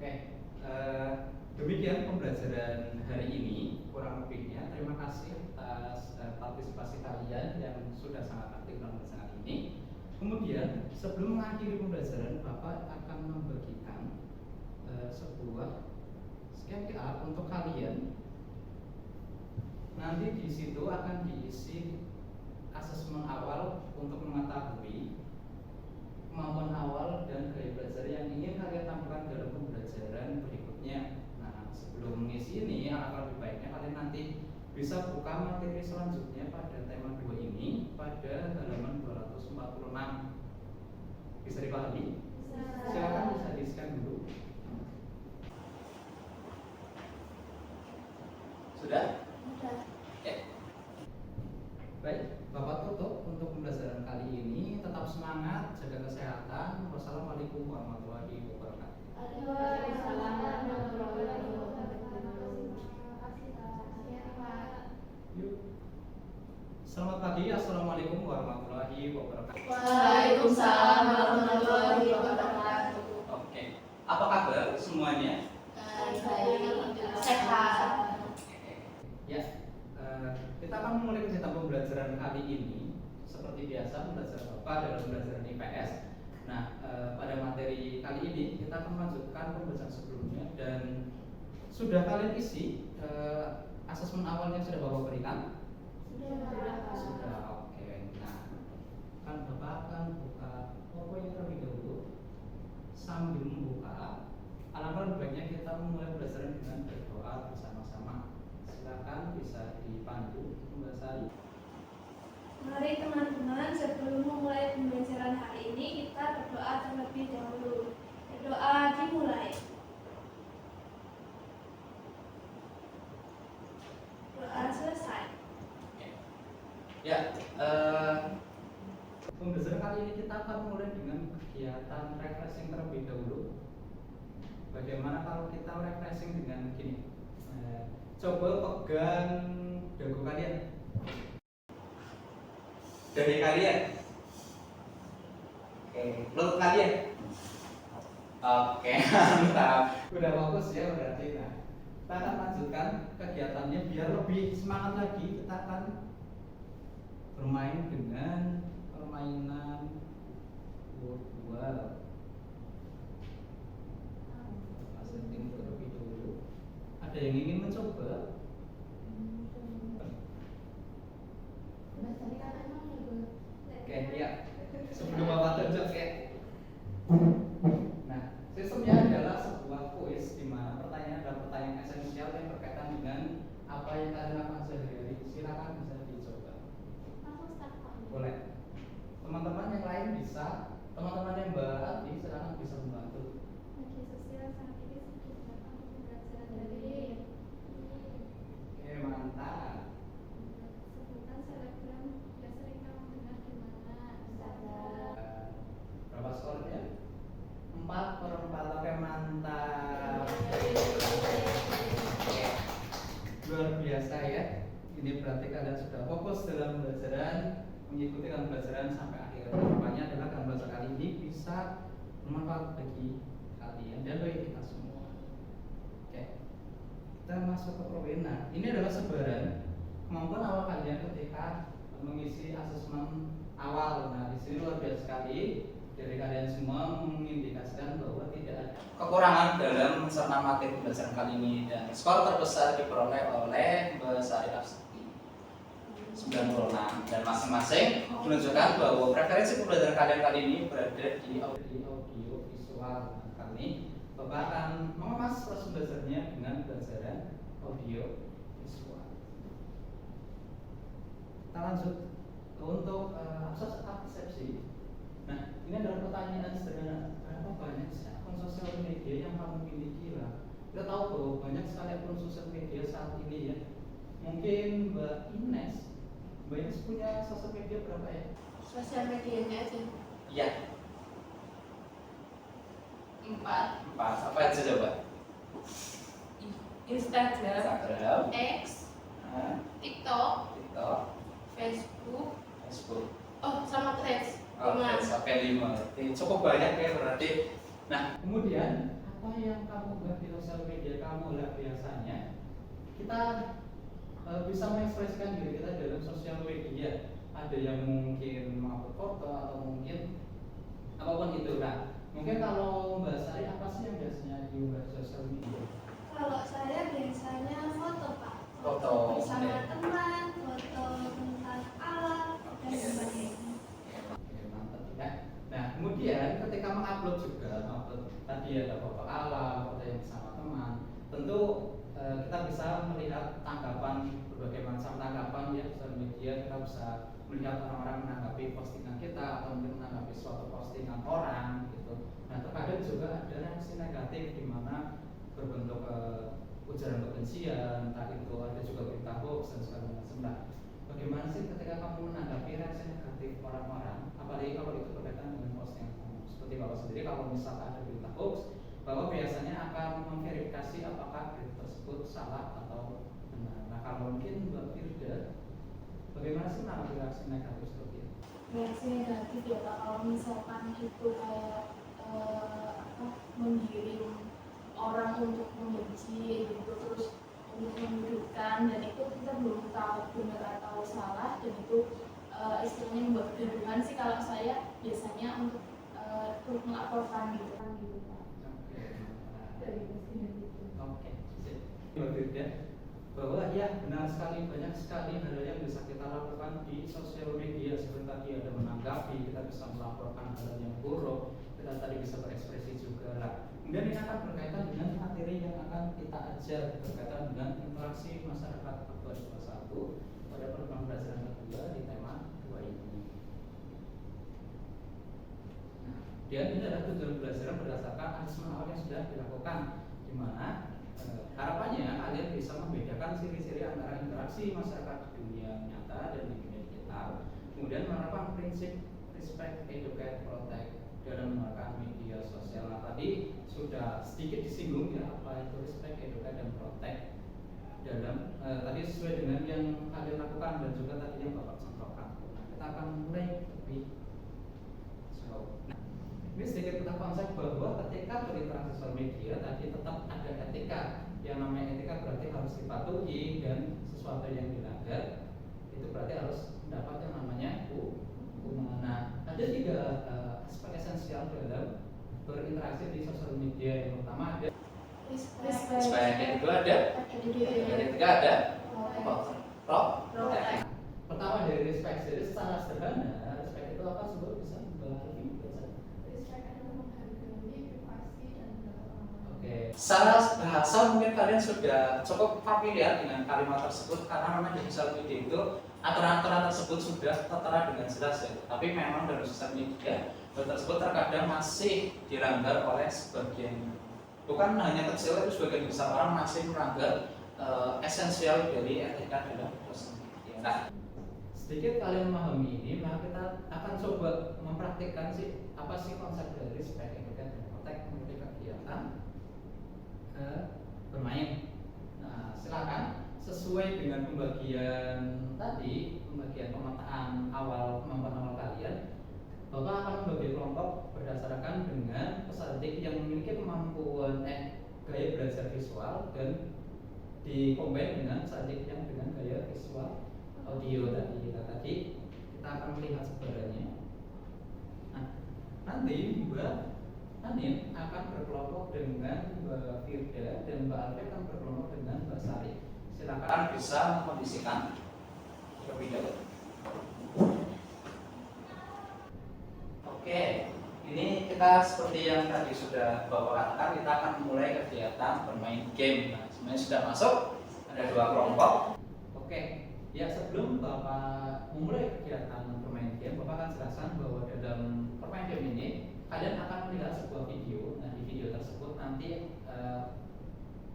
Oke, demikian pembelajaran hari ini kurang lebihnya. Terima kasih atas partisipasi kalian yang sudah sangat aktif dalam pembelajaran ini. Kemudian sebelum mengakhiri pembelajaran, Bapak akan membagikan sebuah skema QR untuk kalian. Nanti di situ akan diisi asesmen awal untuk mengetahui kemampuan awal dan gaya belajar yang ingin kalian tampilkan dalam pembelajaran berikutnya. Nah, sebelum mengisi ini, alangkah lebih baiknya kalian nanti bisa buka materi selanjutnya pada tema 2 ini pada halaman 246. Bisa dipahami? Silakan bisa di-scan dulu. Sudah? Sudah. Oke. Baik, Bapak tutup untuk pembelajaran kali ini. Tetap semangat, jaga kesehatan. Wassalamualaikum warahmatullahi wabarakatuh. Waalaikumsalam warahmatullahi wabarakatuh. Yuk. Selamat pagi, assalamualaikum warahmatullahi wabarakatuh. Waalaikumsalam warahmatullahi wabarakatuh. Oke, apa kabar semuanya? Baik, sehat. Ya, kita akan memulai kegiatan pembelajaran kali ini. Seperti biasa, pembelajaran Bapak dalam pembelajaran IPS. Nah, pada materi kali ini kita akan melanjutkan pembelajaran sebelumnya dan sudah kalian isi asesmen awalnya sudah Bapak berikan? Sudah, oke. Nah, kan Bapak akan buka PowerPoint terlebih dahulu. Sambil membuka, alangkah lebih baiknya kita memulai pembelajaran dengan berdoa bersama-sama. Silakan bisa dipandu Mbak Sari. Mari teman-teman, sebelum memulai pembelajaran hari ini kita berdoa terlebih dahulu. Berdoa dimulai. Doa selesai. Ya, pembelajaran kali ini kita akan mulai dengan kegiatan refreshing terlebih dahulu. Bagaimana kalau kita refreshing dengan gini? Coba pegang dagu kalian, dari kalian, oke, lutut kalian, oke, mantap, udah fokus ya berarti. Nah, kita akan lanjutkan kegiatannya biar lebih semangat lagi. Kita akan bermain dengan permainan virtual. Setting terlebih dulu. Ada yang ingin mencoba? Oke, ya. Sebelum Bapak tunjuk ya. Nah, sistemnya adalah sebuah kuis di mana pertanyaan adalah pertanyaan esensial yang berkaitan dengan apa yang kalian lakukan sehari-hari. Silakan bisa dicoba. Boleh. Teman-teman yang lain bisa. Teman-teman yang Mbak silakan bisa membantu. Oke, mantap. Berapa skornya? 4/4. Oke, mantap. Oke. Luar biasa ya. Ini berarti kalian sudah fokus dalam pembelajaran, mengikuti dalam pembelajaran sampai akhir. Harapannya adalah dalam pembelajaran kali ini bisa bermanfaat bagi kalian dan bagi kita semua. Oke. Kita masuk ke Prowena. Ini adalah sebaran kemampuan awal kalian ketika mengisi asesmen awal. Nah, di sini luar biasa sekali. Dari kalian semua mengindikasikan bahwa tidak ada kekurangan dalam mencerna materi pembelajaran kali ini, dan skor terbesar diperoleh oleh Mbak Sari Afsati 96, dan masing-masing menunjukkan bahwa preferensi pembelajaran kalian kali ini berada di audio visual. Nah, kali Bapak akan mengemas proses belajarnya dengan pembelajaran audio visual. Kita lanjut untuk akses persepsi. Nah, ini adalah pertanyaan sederhana. Berapa banyak sih akun sosial media yang kamu miliki lah? Kita tahu bahwa banyak sekali akun sosial media saat ini ya. Mungkin Mbak Ines punya sosial media berapa ya? Sosial medianya aja. Iya. 4. Apa aja coba? Instagram, X, TikTok, Facebook, sama Threads. Oke, sampai 5. Cukup banyak ya berarti. Nah, kemudian apa yang kamu buat di sosial media kamu lah biasanya kita bisa mengekspresikan diri kita dalam sosial media. Ada yang mungkin mengupload foto atau mungkin apapun itu. Nah, mungkin kalau Mbak Sari apa sih yang biasanya diunggah di sosial media? Kalau saya biasanya foto Pak. Foto, bersama oke. teman, foto tentang alam dan sebagainya. Oke, mantap ya. Nah, kemudian ketika mengupload juga, mengupload tadi ada foto alam, foto yang bersama teman, tentu kita bisa melihat tanggapan, berbagai macam tanggapan ya di sosial media. Kita bisa melihat orang-orang menanggapi postingan kita atau mungkin menanggapi suatu postingan orang gitu. Nah, terkadang juga ada reaksi negatif di mana berbentuk ujaran kebencian, entah itu ada juga berita hoax dan segala macam. Nah, bagaimana sih ketika kamu menanggapi reaksi negatif orang-orang, apalagi kalau itu berkaitan dengan postingan kamu? Seperti Bapak sendiri, kalau misalkan ada berita hoax, Bapak biasanya akan memverifikasi apakah berita tersebut salah atau benar. Nah, kalau mungkin Mbak Firda, bagaimana sih menanggapi reaksi negatif seperti itu? Reaksi negatif ya Pak, kalau misalkan itu kayak menggiring orang untuk membenci gitu, terus untuk menyudutkan, dan itu kita belum tahu benar atau salah, dan itu istilahnya membuat kegaduhan sih. Kalau saya biasanya untuk turut melaporkan gitu kan gitu Pak. Oke, Dari postingan itu. oke, sip. Mbak Firda, bahwa ya benar sekali, banyak sekali hal yang bisa kita lakukan di sosial media. Seperti tadi ada menanggapi, kita bisa melaporkan hal yang buruk, kita tadi bisa berekspresi juga. Nah, kemudian ini akan berkaitan dengan materi yang akan kita ajar, berkaitan dengan interaksi masyarakat Faktor 21 pada program pembelajaran kedua di tema 2 ini. Nah, dan ini adalah tujuan belajar berdasarkan asesmen awal yang sudah dilakukan, di mana harapannya kalian bisa membedakan ciri-ciri antara interaksi masyarakat di dunia nyata dan di dunia digital, kemudian menerapkan prinsip respect, educate, protect dalam menggunakan media sosial. Nah, tadi sudah sedikit disinggung ya apa itu respect, educate, dan protect dalam tadi sesuai dengan yang kalian lakukan dan juga tadi yang Bapak contohkan. Nah, kita akan mulai lebih jauh. Nah, ini sedikit tentang konsep bahwa ketika berinteraksi sosial media tadi tetap ada etika. Yang namanya etika berarti harus dipatuhi, dan sesuatu yang dilanggar itu berarti harus mendapat yang namanya hukuman. Nah, ada 3 aspek esensial dalam berinteraksi di sosial media. Yang pertama ada respect, yang kedua ada yang ketiga ada protect. Pertama dari respect, jadi secara sederhana respect itu apa sebut bisa bagi baca. Oke. Secara bahasa mungkin kalian sudah cukup familiar dengan kalimat tersebut karena memang di sosial media itu aturan-aturan tersebut sudah tertera dengan jelas ya. Tapi memang dalam sosial media hal tersebut terkadang masih dilanggar oleh sebagian, bukan hanya kecil tapi sebagian besar orang masih melanggar esensial dari etika dalam sosial media. Nah, sedikit kalian memahami ini, maka kita akan coba mempraktikkan sih apa sih konsep dari respect, educate, dan protect menjadi kegiatan bermain. Nah, silakan sesuai dengan pembagian tadi, pembagian pemetaan awal kemampuan awal kalian. Bapak akan membagi kelompok berdasarkan dengan peserta yang memiliki kemampuan gaya belajar visual dan dikombin dengan peserta yang dengan gaya visual audio tadi kita akan melihat sebenarnya. Nah, nanti Mbak Anin akan berkelompok dengan Mbak Firda dan Mbak Alfi akan berkelompok dengan Mbak Sari. Silakan bisa mengkondisikan terlebih dahulu. Oke, ini kita seperti yang tadi sudah Bapak katakan, kita akan mulai kegiatan bermain game. Nah, sebenarnya sudah masuk, ada 2 kelompok. Oke, ya sebelum Bapak memulai kegiatan bermain game, Bapak akan jelaskan bahwa dalam bermain game ini kalian akan melihat sebuah video. Nah, di video tersebut nanti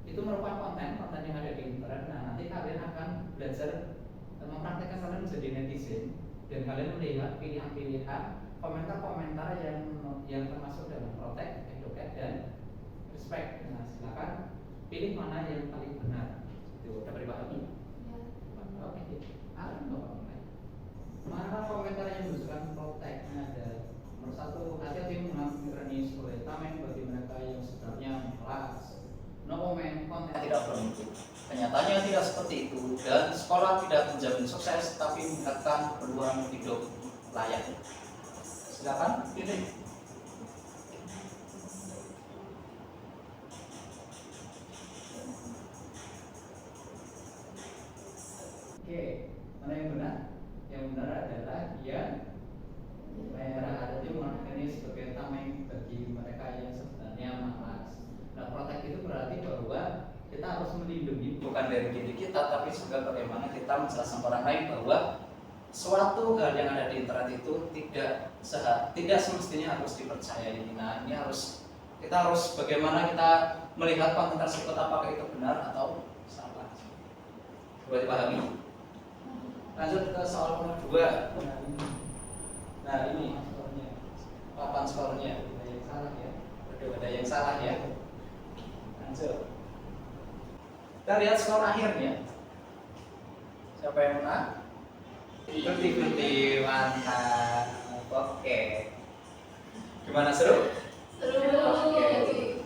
itu merupakan konten yang ada di internet. Nah, nanti kalian akan belajar mempraktekkan kalian menjadi netizen, dan kalian melihat pilihan-pilihan komentar-komentar yang termasuk dalam protect, educate, dan respect. Nah, silakan pilih mana yang paling benar. Itu dapat dipahami? Ya. Oke. Akan Bapak mulai. Mana komentar yang menunjukkan protect? Ada nomor 1, hati-hati menggunakan sebagai tameng bagi mereka yang sebenarnya tidak bermutu. Kenyataannya tidak seperti itu, dan sekolah tidak menjamin sukses, tapi meningkatkan peluang hidup layak. Silakan, pilih. Oke, mana yang benar? Yang benar adalah yang merah, artinya mengartikan ini sebagai tameng bagi mereka yang sebenarnya malas. Nah, protek itu berarti bahwa kita harus melindungi bukan dari diri kita, tapi juga bagaimana kita menjelaskan orang lain bahwa suatu hal yang ada di internet itu tidak semestinya harus dipercayai. Nah, ini kita harus bagaimana kita melihat konten tersebut, apakah itu benar atau salah. Coba dipahami. Lanjut ke soal nomor 2. Nah ini papan skornya. Ada yang salah ya. Ada yang salah ya. Lanjut. Kita lihat skor akhirnya. Siapa yang menang? 50-50, mantap. Oke. Gimana, seru? Seru. Oke.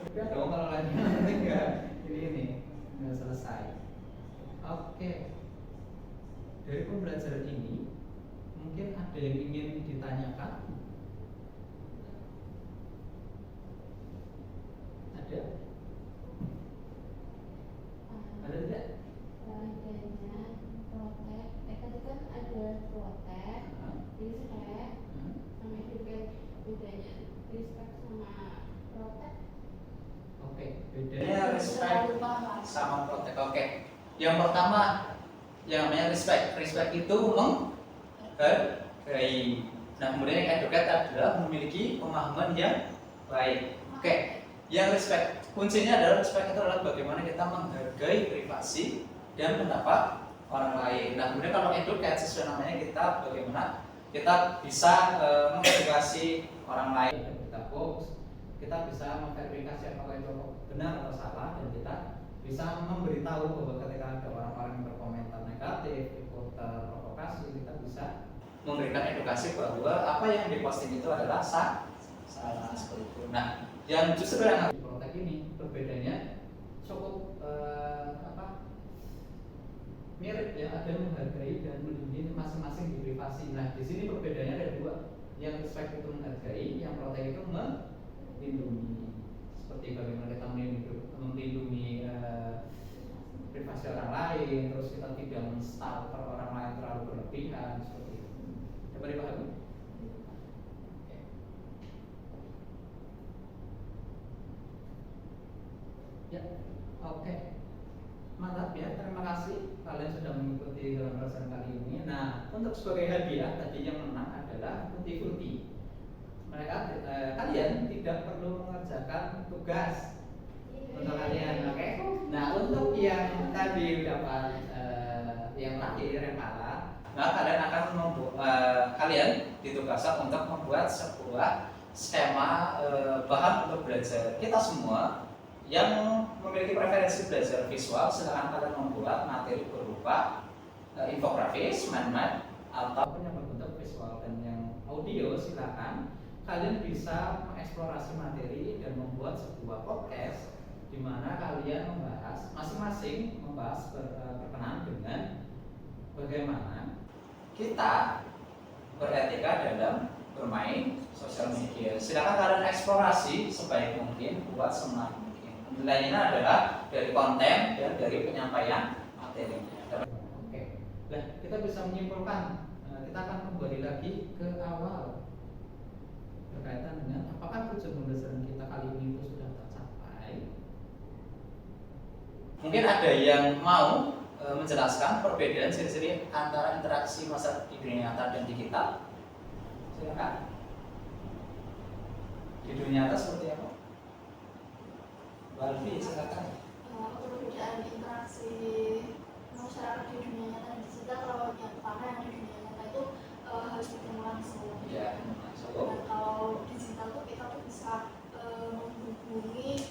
Udah dong kalau lagi enggak ini nggak selesai. Oke. Dari pembelajaran ini mungkin ada yang ingin ditanyakan? Ada? Ada tidak? Adanya protek, tadi kan ada protek, respect, sama juga bedanya respect sama protek. Oke, bedanya respect sama protek. Oke. Yang pertama yang namanya respect. Respect itu menghargai. Nah, kemudian yang educate adalah memiliki pemahaman yang baik. Oke. Yang respect, kuncinya adalah respect itu adalah bagaimana kita menghargai privasi dan pendapat orang lain. Nah, kemudian kalau educate sesuai namanya kita bagaimana kita bisa mengedukasi orang lain. Kita hoax, kita bisa memverifikasi apakah itu benar atau salah, dan kita bisa memberitahu bahwa ketika ada orang-orang yang berkomentar negatif, ikut provokasi, kita bisa memberikan edukasi bahwa apa yang diposting itu adalah salah seperti itu. Nah, yang justru yang harus protek ini berbedanya cukup mirip ya, ada yang menghargai dan melindungi masing-masing di privasi. Nah, di sini perbedaannya ada dua. Yang respect itu menghargai, yang protek itu melindungi. Seperti bagaimana kita melindungi privasi orang lain, terus kita tidak menstalker orang lain terlalu berlebihan, seperti itu. Coba dipahami? Ya, oke. Mantap ya, terima kasih kalian sudah mengikuti dalam pelajaran kali ini. Nah, untuk sebagai hadiah tadi yang menang adalah Tutti. Kalian tidak perlu mengerjakan tugas untuk kalian, oke? Nah, untuk yang tadi dapat yang terakhir yang kalah, nah kalian akan kalian ditugaskan untuk membuat sebuah skema bahan untuk belajar. Kita semua yang memiliki preferensi belajar visual, silakan kalian membuat materi berupa infografis, mind map, ataupun yang berbentuk visual. Dan yang audio silakan kalian bisa mengeksplorasi materi dan membuat sebuah podcast di mana kalian membahas masing-masing berkenaan dengan bagaimana kita beretika dalam bermain sosial media. Silakan kalian eksplorasi sebaik mungkin, buat semangat. Nilainya adalah dari konten dan dari penyampaian materi. Oke. Nah, kita bisa menyimpulkan. Kita akan kembali lagi ke awal berkaitan dengan apakah tujuan pembelajaran kita kali ini itu sudah tercapai. Mungkin ada yang mau menjelaskan perbedaan ciri-ciri antara interaksi masyarakat di dunia nyata dan digital. Silakan. Di dunia nyata seperti apa? Balfi, silakan. Perbedaan interaksi masyarakat di dunia nyata dan digital, kalau yang pertama yang di dunia nyata itu harus bertemu langsung. Ya, Dan kalau digital tuh kita tuh bisa menghubungi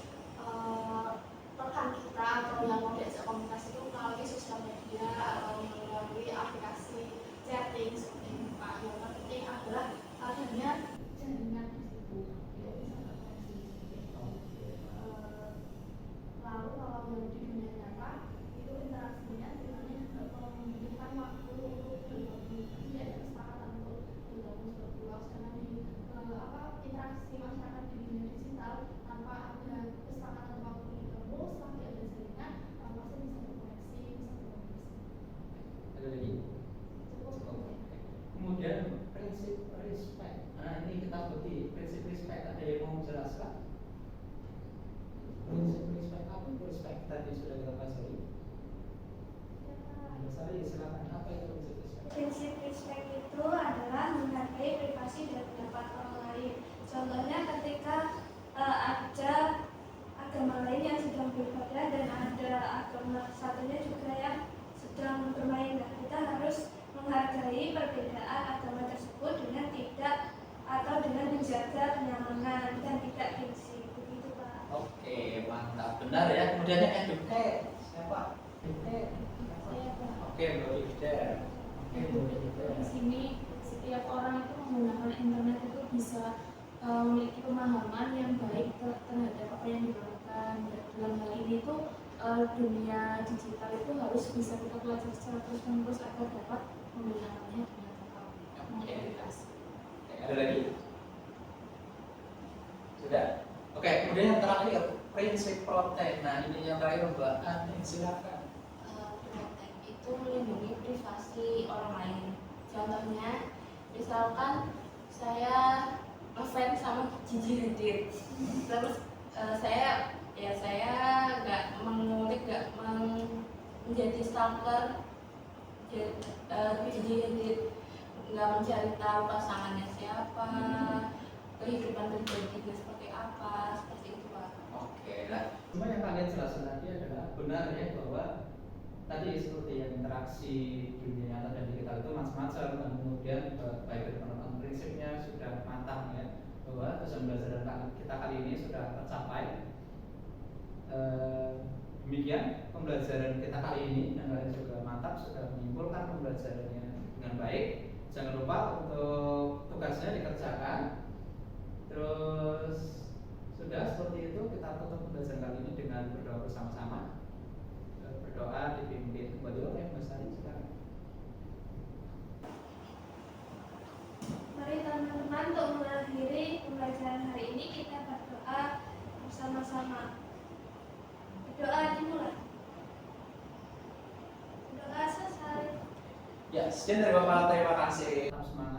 rekan kita atau yang mau diajak komunikasi itu melalui sosial media atau melalui aplikasi chatting seperti itu. Yang penting adalah adanya jaringan di situ. Lalu kalau yang di interaksi masyarakat di dunia digital tanpa ada kesepakatan apapun itu, selagi ada jaringan, pasti bisa berkoneksi, bisa berkomunikasi. Ada lagi? Cukup. Oke. Kemudian prinsip respect. Nah, ini kita sebuti prinsip respect. Ada yang mau menjelaskan? Prinsip respect apa itu respect? Tadi sudah kita pelajari. Sari, silakan. Apa itu prinsip respect? Prinsip respect itu adalah menghargai privasi dan pendapat orang lain. Contohnya ketika ada agama lain yang sedang beribadah dan ada agama satunya juga yang sedang bermain. Nah, kita harus menghargai perbedaan agama tersebut dengan tidak atau dengan menjaga kenyamanan dan tidak gengsi. Begitu, Pak. Oke, mantap. Benar ya. Kemudian yang educate. Siapa? Educate. Saya Pak. Oke, Mbak Ida. Oke, Mbak Ida. Di sini setiap orang itu menggunakan internet itu bisa memiliki pemahaman yang baik terhadap apa yang dilakukan. Dalam hal ini tuh dunia digital itu harus bisa kita pelajari secara terus-menerus agar dapat menggunakannya dengan tepat, mengedukasi. Oke, ada lagi? Sudah. Oke, kemudian yang terakhir prinsip protect. Nah, ini yang terakhir Mbak Ani, silakan. Protect itu melindungi privasi orang lain. Contohnya, misalkan saya ngefans sama Gigi Hadid, terus saya nggak mengulik, nggak menjadi stalker Gigi Hadid, nggak mencari tahu pasangannya siapa, kehidupan pribadinya seperti apa, seperti itu Pak. Oke, nah, cuma yang kalian jelaskan tadi adalah benar ya bahwa tadi seperti yang interaksi dunia nyata dan digital itu macam-macam dan kemudian baik dari penerapan prinsipnya sudah matang ya bahwa tujuan pembelajaran kita kali ini sudah tercapai. Demikian pembelajaran kita kali ini dan kalian juga mantap sudah menyimpulkan pembelajarannya dengan baik. Jangan lupa untuk tugasnya dikerjakan. Terus sudah seperti itu kita tutup pembelajaran kali ini dengan berdoa bersama-sama. Berdoa dipimpin kembali oleh Mas Ari sekarang. Mari teman-teman untuk mengakhiri pembelajaran hari ini kita berdoa bersama-sama. Berdoa dimulai. Doa selesai. Ya, sekian dari Bapak, terima kasih. Tetap semangat.